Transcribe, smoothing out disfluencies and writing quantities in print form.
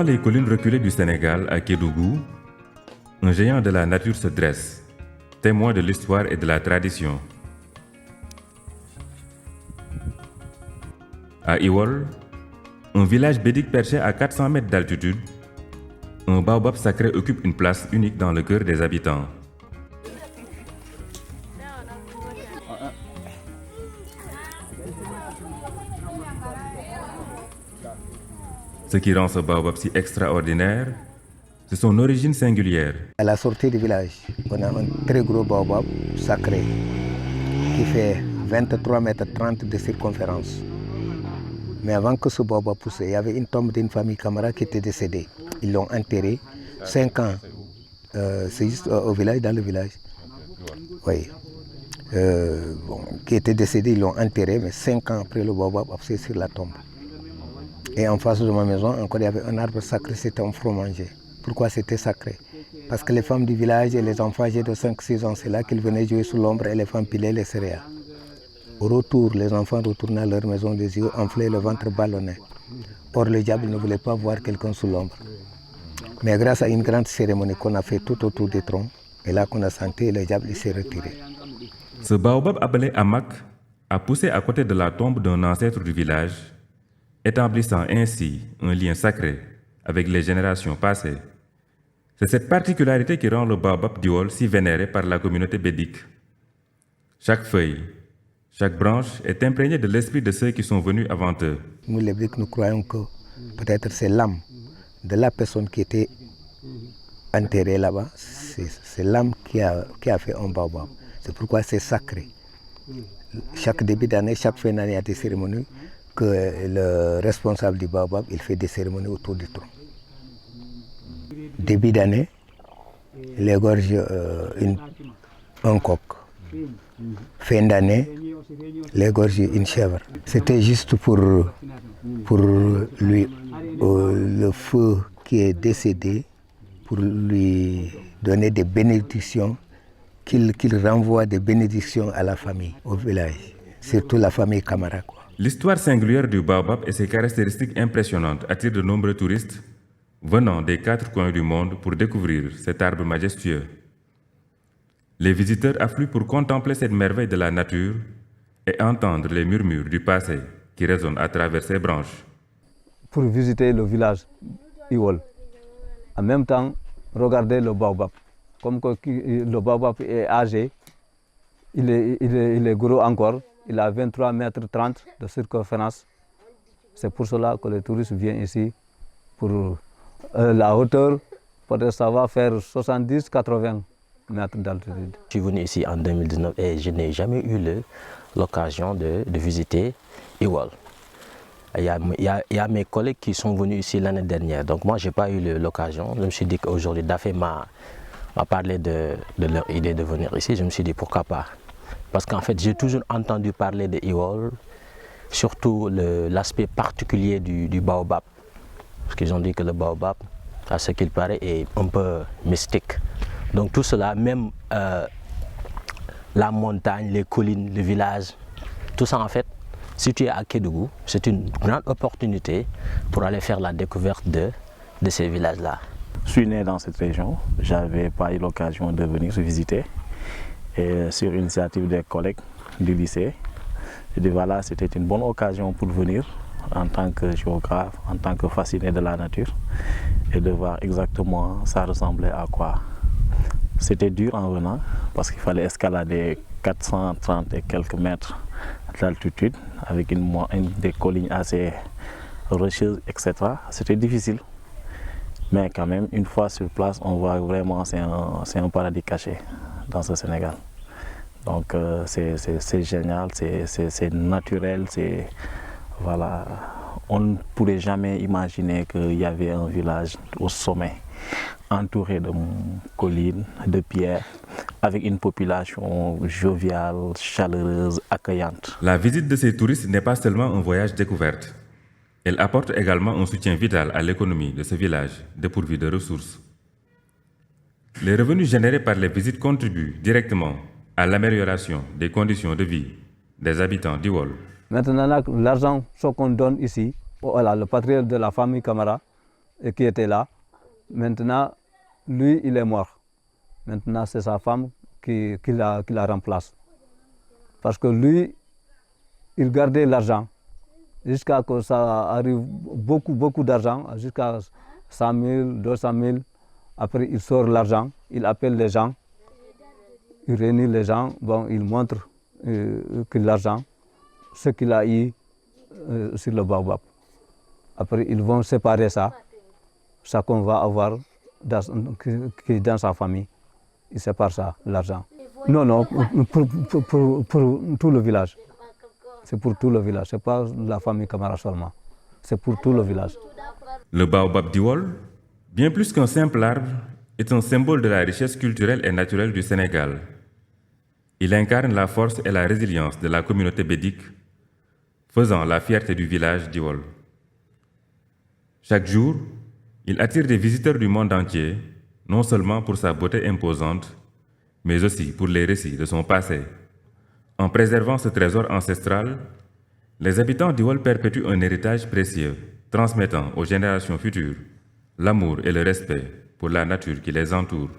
Dans les collines reculées du Sénégal, à Kédougou, un géant de la nature se dresse, témoin de l'histoire et de la tradition. À Iwol, un village bédique perché à 400 mètres d'altitude, un baobab sacré occupe une place unique dans le cœur des habitants. Ce qui rend ce baobab si extraordinaire, c'est son origine singulière. À la sortie du village, on a un très gros baobab sacré qui fait 23 mètres 30 de circonférence. Mais avant que ce baobab pousse, il y avait une tombe d'une famille Camara qui était décédée. Ils l'ont enterré 5 ans. C'est juste au village, dans le village. Oui. Qui était décédé, ils l'ont enterré, mais 5 ans après, le baobab a poussé sur la tombe. Et en face de ma maison, encore, il y avait un arbre sacré, c'était un fromager. Pourquoi c'était sacré? Parce que les femmes du village et les enfants âgés de 5-6 ans, c'est là qu'ils venaient jouer sous l'ombre et les femmes pilaient les céréales. Au retour, les enfants retournaient à leur maison, les yeux enflés, le ventre ballonné. Or, le diable ne voulait pas voir quelqu'un sous l'ombre. Mais grâce à une grande cérémonie qu'on a fait tout autour des troncs, et là qu'on a senti, le diable s'est retiré. Ce baobab appelé Amak a poussé à côté de la tombe d'un ancêtre du village, établissant ainsi un lien sacré avec les générations passées. C'est cette particularité qui rend le baobab d'Iwol si vénéré par la communauté bédique. Chaque feuille, chaque branche est imprégnée de l'esprit de ceux qui sont venus avant eux. Nous, les Bédiques, nous croyons que peut-être c'est l'âme de la personne qui était enterrée là-bas. C'est l'âme qui a fait un baobab. C'est pourquoi c'est sacré. Chaque début d'année, chaque fin d'année, il y a des cérémonies que le responsable du baobab, il fait des cérémonies autour du tronc. Début d'année, il égorge un coq. Fin d'année, il égorge une chèvre. C'était juste pour lui, le feu qui est décédé, pour lui donner des bénédictions, qu'il renvoie des bénédictions à la famille, au village, surtout la famille Camara. L'histoire singulière du baobab et ses caractéristiques impressionnantes attirent de nombreux touristes venant des 4 coins du monde pour découvrir cet arbre majestueux. Les visiteurs affluent pour contempler cette merveille de la nature et entendre les murmures du passé qui résonnent à travers ses branches. Pour visiter le village Iwol, en même temps regarder le baobab. Comme le baobab est âgé, il est gros encore. Il a 23 mètres 30 de circonférence. C'est pour cela que les touristes viennent ici. Pour la hauteur, peut-être ça va faire 70-80 mètres d'altitude. Je suis venu ici en 2019 et je n'ai jamais eu l'occasion de visiter Iwol. Il y a mes collègues qui sont venus ici l'année dernière, donc moi je n'ai pas eu l'occasion. Je me suis dit qu'aujourd'hui, Dafé m'a parlé de leur idée de venir ici. Je me suis dit pourquoi pas. Parce qu'en fait, j'ai toujours entendu parler de Iwol, surtout l'aspect particulier du baobab. Parce qu'ils ont dit que le baobab, à ce qu'il paraît, est un peu mystique. Donc tout cela, même la montagne, les collines, le village, tout ça en fait, situé à Kédougou, c'est une grande opportunité pour aller faire la découverte de ces villages-là. Je suis né dans cette région, je n'avais pas eu l'occasion de venir visiter. Et sur l'initiative des collègues du lycée, je dis voilà, c'était une bonne occasion pour venir en tant que géographe, en tant que fasciné de la nature et de voir exactement ça ressemblait à quoi. C'était dur en venant parce qu'il fallait escalader 430 et quelques mètres d'altitude avec des collines assez rocheuses, etc. C'était difficile. Mais quand même, une fois sur place, on voit vraiment c'est un paradis caché dans ce Sénégal. Donc c'est génial, c'est naturel, voilà. On ne pourrait jamais imaginer qu'il y avait un village au sommet, entouré de collines, de pierres, avec une population joviale, chaleureuse, accueillante. La visite de ces touristes n'est pas seulement un voyage découverte. Elle apporte également un soutien vital à l'économie de ce village dépourvu de ressources. Les revenus générés par les visites contribuent directement à l'amélioration des conditions de vie des habitants d'Iwol. Maintenant, l'argent qu'on donne ici, voilà, le patrimoine de la famille Camara, et qui était là. Maintenant, lui, il est mort. Maintenant, c'est sa femme qui la remplace. Parce que lui, il gardait l'argent jusqu'à ce que ça arrive beaucoup d'argent, jusqu'à 100 000, 200 000. Après, il sort l'argent, il appelle les gens, il réunit les gens, bon, il montre que l'argent, ce qu'il a eu sur le baobab. Après, ils vont séparer ça qu'on va avoir dans sa famille. Il sépare ça, l'argent. Non, pour tout le village. C'est pour tout le village, ce n'est pas la famille Camara seulement. C'est pour tout le village. Le baobab d'Iwol, bien plus qu'un simple arbre, est un symbole de la richesse culturelle et naturelle du Sénégal. Il incarne la force et la résilience de la communauté bédique, faisant la fierté du village d'Iwol. Chaque jour, il attire des visiteurs du monde entier, non seulement pour sa beauté imposante, mais aussi pour les récits de son passé. En préservant ce trésor ancestral, les habitants d'Iwol perpétuent un héritage précieux, transmettant aux générations futures l'amour et le respect pour la nature qui les entoure.